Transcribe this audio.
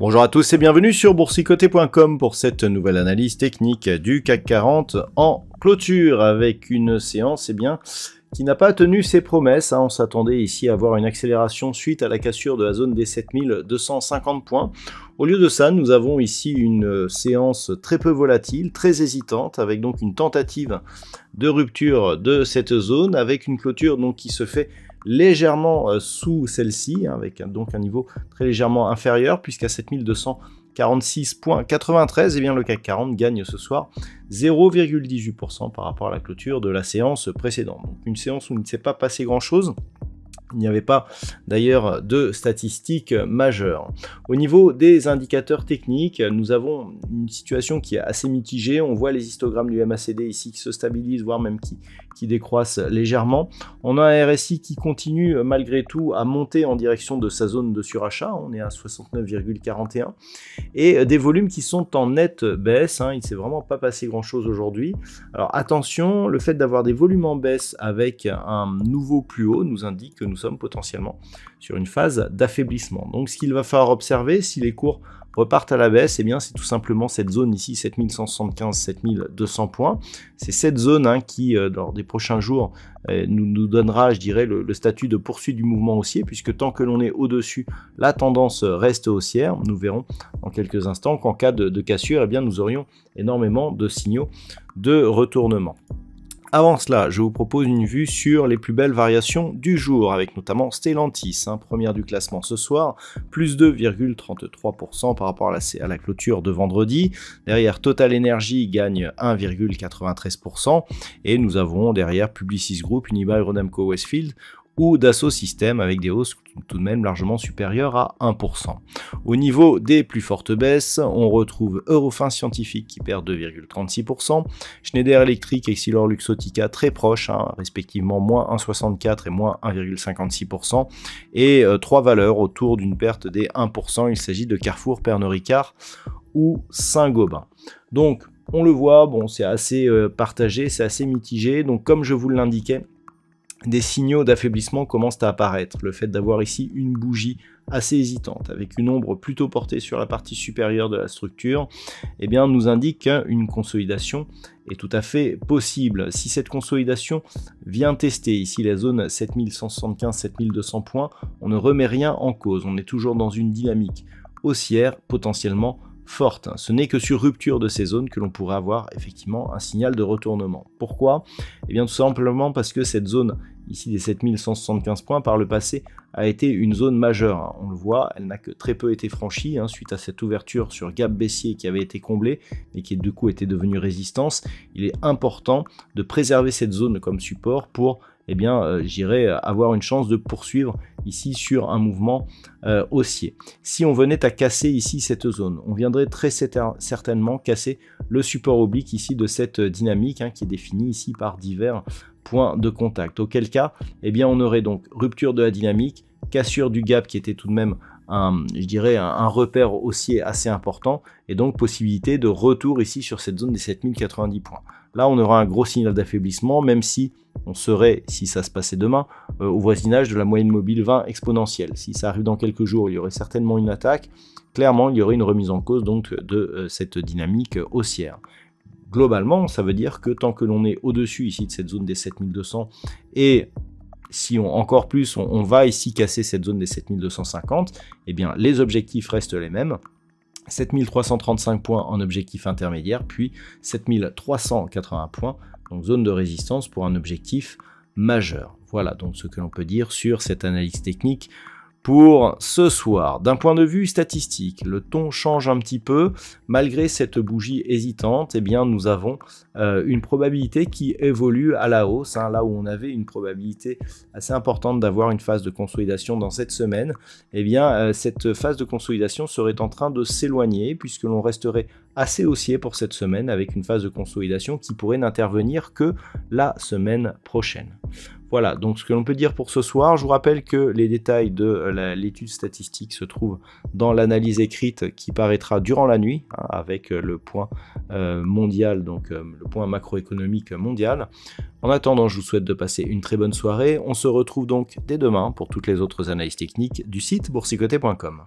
Bonjour à tous et bienvenue sur boursicoté.com pour cette nouvelle analyse technique du CAC 40 en clôture avec une séance qui n'a pas tenu ses promesses. On s'attendait ici à avoir une accélération suite à la cassure de la zone des 7250 points. Au lieu de ça, nous avons ici une séance très peu volatile, très hésitante, avec donc une tentative de rupture de cette zone, avec une clôture donc qui se fait légèrement sous celle-ci, avec donc un niveau très légèrement inférieur, puisqu'à 7246,93, le CAC 40 gagne ce soir 0,18% par rapport à la clôture de la séance précédente. Donc une séance où il ne s'est pas passé grand-chose. Il n'y avait pas d'ailleurs de statistiques majeures. Au niveau des indicateurs techniques, nous avons une situation qui est assez mitigée. On voit les histogrammes du MACD ici qui se stabilisent, voire même qui décroissent légèrement. On a un RSI qui continue malgré tout à monter en direction de sa zone de surachat. On est à 69,41. Et des volumes qui sont en nette baisse. Il ne s'est vraiment pas passé grand-chose aujourd'hui. Alors attention, le fait d'avoir des volumes en baisse avec un nouveau plus haut nous indique que nous sommes potentiellement sur une phase d'affaiblissement. Donc ce qu'il va falloir observer, si les cours repartent à la baisse, c'est tout simplement cette zone ici, 7175-7200 points. C'est cette zone qui, lors des prochains jours, nous donnera, je dirais, le statut de poursuite du mouvement haussier, puisque tant que l'on est au-dessus, la tendance reste haussière. Nous verrons dans quelques instants qu'en cas de cassure, nous aurions énormément de signaux de retournement. Avant cela, je vous propose une vue sur les plus belles variations du jour, avec notamment Stellantis, première du classement ce soir, plus 2,33% par rapport à la clôture de vendredi. Derrière, Total Energy gagne 1,93%. Et nous avons derrière Publicis Group, Unibail-Rodamco-Westfield, ou Dassault Systèmes avec des hausses tout de même largement supérieures à 1%. Au niveau des plus fortes baisses, on retrouve Eurofins Scientifique qui perd 2,36%, Schneider Electric et EssilorLuxottica très proches, respectivement moins 1,64 et moins 1,56%, et trois valeurs autour d'une perte des 1%, il s'agit de Carrefour, Pernod Ricard ou Saint-Gobain. Donc on le voit, c'est assez partagé, c'est assez mitigé, donc comme je vous l'indiquais, des signaux d'affaiblissement commencent à apparaître. Le fait d'avoir ici une bougie assez hésitante, avec une ombre plutôt portée sur la partie supérieure de la structure, nous indique qu'une consolidation est tout à fait possible. Si cette consolidation vient tester ici la zone 7175-7200 points, on ne remet rien en cause. On est toujours dans une dynamique haussière potentiellement forte. Ce n'est que sur rupture de ces zones que l'on pourrait avoir effectivement un signal de retournement. Pourquoi ? Tout simplement parce que cette zone ici des 7175 points par le passé a été une zone majeure. On le voit, elle n'a que très peu été franchie suite à cette ouverture sur gap baissier qui avait été comblée et qui du coup était devenue résistance. Il est important de préserver cette zone comme support pour j'irais avoir une chance de poursuivre ici sur un mouvement haussier. Si on venait à casser ici cette zone, on viendrait très certainement casser le support oblique ici de cette dynamique qui est définie ici par divers points de contact. Auquel cas, on aurait donc rupture de la dynamique, cassure du gap qui était tout de même un repère haussier assez important et donc possibilité de retour ici sur cette zone des 7090 points. Là, on aura un gros signal d'affaiblissement, même si on serait, si ça se passait demain, au voisinage de la moyenne mobile 20 exponentielle. Si ça arrive dans quelques jours, il y aurait certainement une attaque. Clairement, il y aurait une remise en cause donc de cette dynamique haussière. Globalement, ça veut dire que tant que l'on est au-dessus ici de cette zone des 7200 et si encore plus, on va ici casser cette zone des 7250, les objectifs restent les mêmes. 7335 points en objectif intermédiaire, puis 7380 points, donc zone de résistance pour un objectif majeur. Voilà donc ce que l'on peut dire sur cette analyse technique pour ce soir. D'un point de vue statistique, le ton change un petit peu. Malgré cette bougie hésitante, eh bien, nous avons une probabilité qui évolue à la hausse. Là où on avait une probabilité assez importante d'avoir une phase de consolidation dans cette semaine, eh bien, cette phase de consolidation serait en train de s'éloigner puisque l'on resterait assez haussier pour cette semaine avec une phase de consolidation qui pourrait n'intervenir que la semaine prochaine. Voilà, donc ce que l'on peut dire pour ce soir. Je vous rappelle que les détails de l'étude statistique se trouvent dans l'analyse écrite qui paraîtra durant la nuit, avec le point mondial, donc le point macroéconomique mondial. En attendant, je vous souhaite de passer une très bonne soirée. On se retrouve donc dès demain pour toutes les autres analyses techniques du site boursicoté.com.